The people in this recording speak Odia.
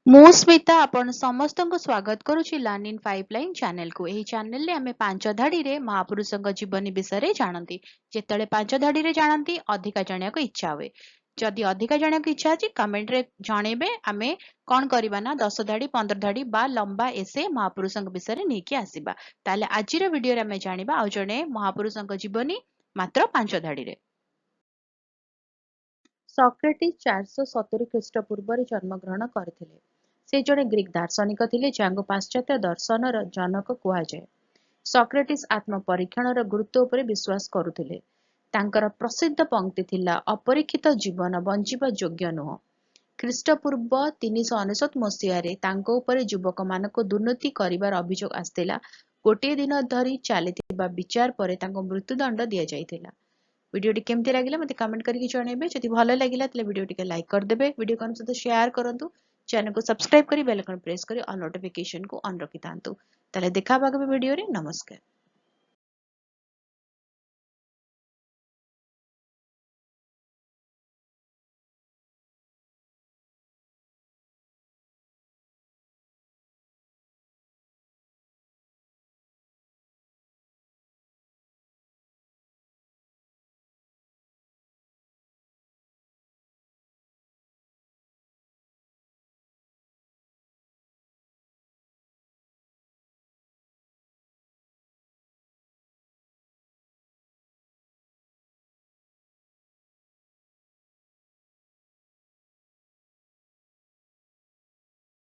ମୁଁ ସ୍ମିତା ଆପଣ ସମସ୍ତଙ୍କୁ ସ୍ୱାଗତ କରୁଛି ଲର୍ନ ଇନ୍ ପାଇପଲାଇନ୍ ଚ୍ୟାନେଲକୁ। ଏହି ଚ୍ୟାନେଲରେ ଆମେ ପାଞ୍ଚ ଧାଡ଼ିରେ ମହାପୁରୁଷଙ୍କ ଜୀବନୀ ବିଷୟରେ ଜାଣନ୍ତି। ଯେତେବେଳେ ପାଞ୍ଚ ଧାଡ଼ିରେ ଜାଣନ୍ତି ଅଧିକା ଜାଣିବାକୁ ଇଚ୍ଛା ହୁଏ। ଯଦି ଅଧିକା ଜାଣିବାକୁ ଇଚ୍ଛା ଅଛି କମେଣ୍ଟରେ ଜଣେଇବେ। ଆମେ କ'ଣ କରିବା ନା 10 ଧାଡ଼ି 15 ଧାଡ଼ି ବା ଲମ୍ବା ଏସେ ମହାପୁରୁଷଙ୍କ ବିଷୟରେ ନେଇକି ଆସିବା। ତାହେଲେ ଆଜିର ଭିଡ଼ିଓରେ ଆମେ ଜାଣିବା ଆଉ ଜଣେ ମହାପୁରୁଷଙ୍କ ଜୀବନୀ ମାତ୍ର 5 ଧାଡ଼ିରେ। ସକ୍ରେଟିସ୍ 470 ଖ୍ରୀଷ୍ଟପୂର୍ବରେ ଜନ୍ମଗ୍ରହଣ କରିଥିଲେ। ସେ ଜଣେ ଗ୍ରୀକ୍ ଦାର୍ଶନିକ ଥିଲେ ଯାହାଙ୍କୁ ପାଶ୍ଚାତ୍ୟ ଦର୍ଶନର ଜନକ କୁହାଯାଏ। ସକ୍ରେଟିସ୍ ଆତ୍ମପରୀକ୍ଷଣର ଗୁରୁତ୍ୱ ଉପରେ ବିଶ୍ୱାସ କରୁଥିଲେ। ତାଙ୍କର ପ୍ରସିଦ୍ଧ ପଂକ୍ତି ଥିଲା ଅପରୀକ୍ଷିତ ଜୀବନ ବଞ୍ଚିବା ଯୋଗ୍ୟ ନୁହଁ। ଖ୍ରୀଷ୍ଟପୂର୍ବ 399 ମସିହାରେ ତାଙ୍କ ଉପରେ ଯୁବକମାନଙ୍କୁ ଦୁର୍ନୀତି କରିବାର ଅଭିଯୋଗ ଆସିଥିଲା। ଗୋଟିଏ ଦିନ ଧରି ଚାଲିଥିବା ବିଚାର ପରେ ତାଙ୍କୁ ମୃତ୍ୟୁଦଣ୍ଡ ଦିଆଯାଇଥିଲା। ଭିଡ଼ିଓଟି କେମିତି ଲାଗିଲା ମୋତେ କମେଣ୍ଟ କରିକି ଜଣାଇବେ। ଯଦି ଭଲ ଲାଗିଲା ତାହେଲେ ଭିଡ଼ିଓ ଟିକେ ଲାଇକ୍ କରିଦେବେ। ଭିଡ଼ିଓ କାହା ସହିତ ସେୟାର କରନ୍ତୁ। ଚ୍ୟାନେଲକୁ ସବସ୍କ୍ରାଇବ କରି ବେଲ୍ ଆଇକନ୍ ପ୍ରେସ୍ କରି ଅଲ୍ ନୋଟିଫିକେସନକୁ ଅନ୍ ରଖିଥାନ୍ତୁ। ତାହେଲେ ଦେଖା ହେବା ଆଗାମୀ ଭିଡ଼ିଓରେ। ନମସ୍କାର।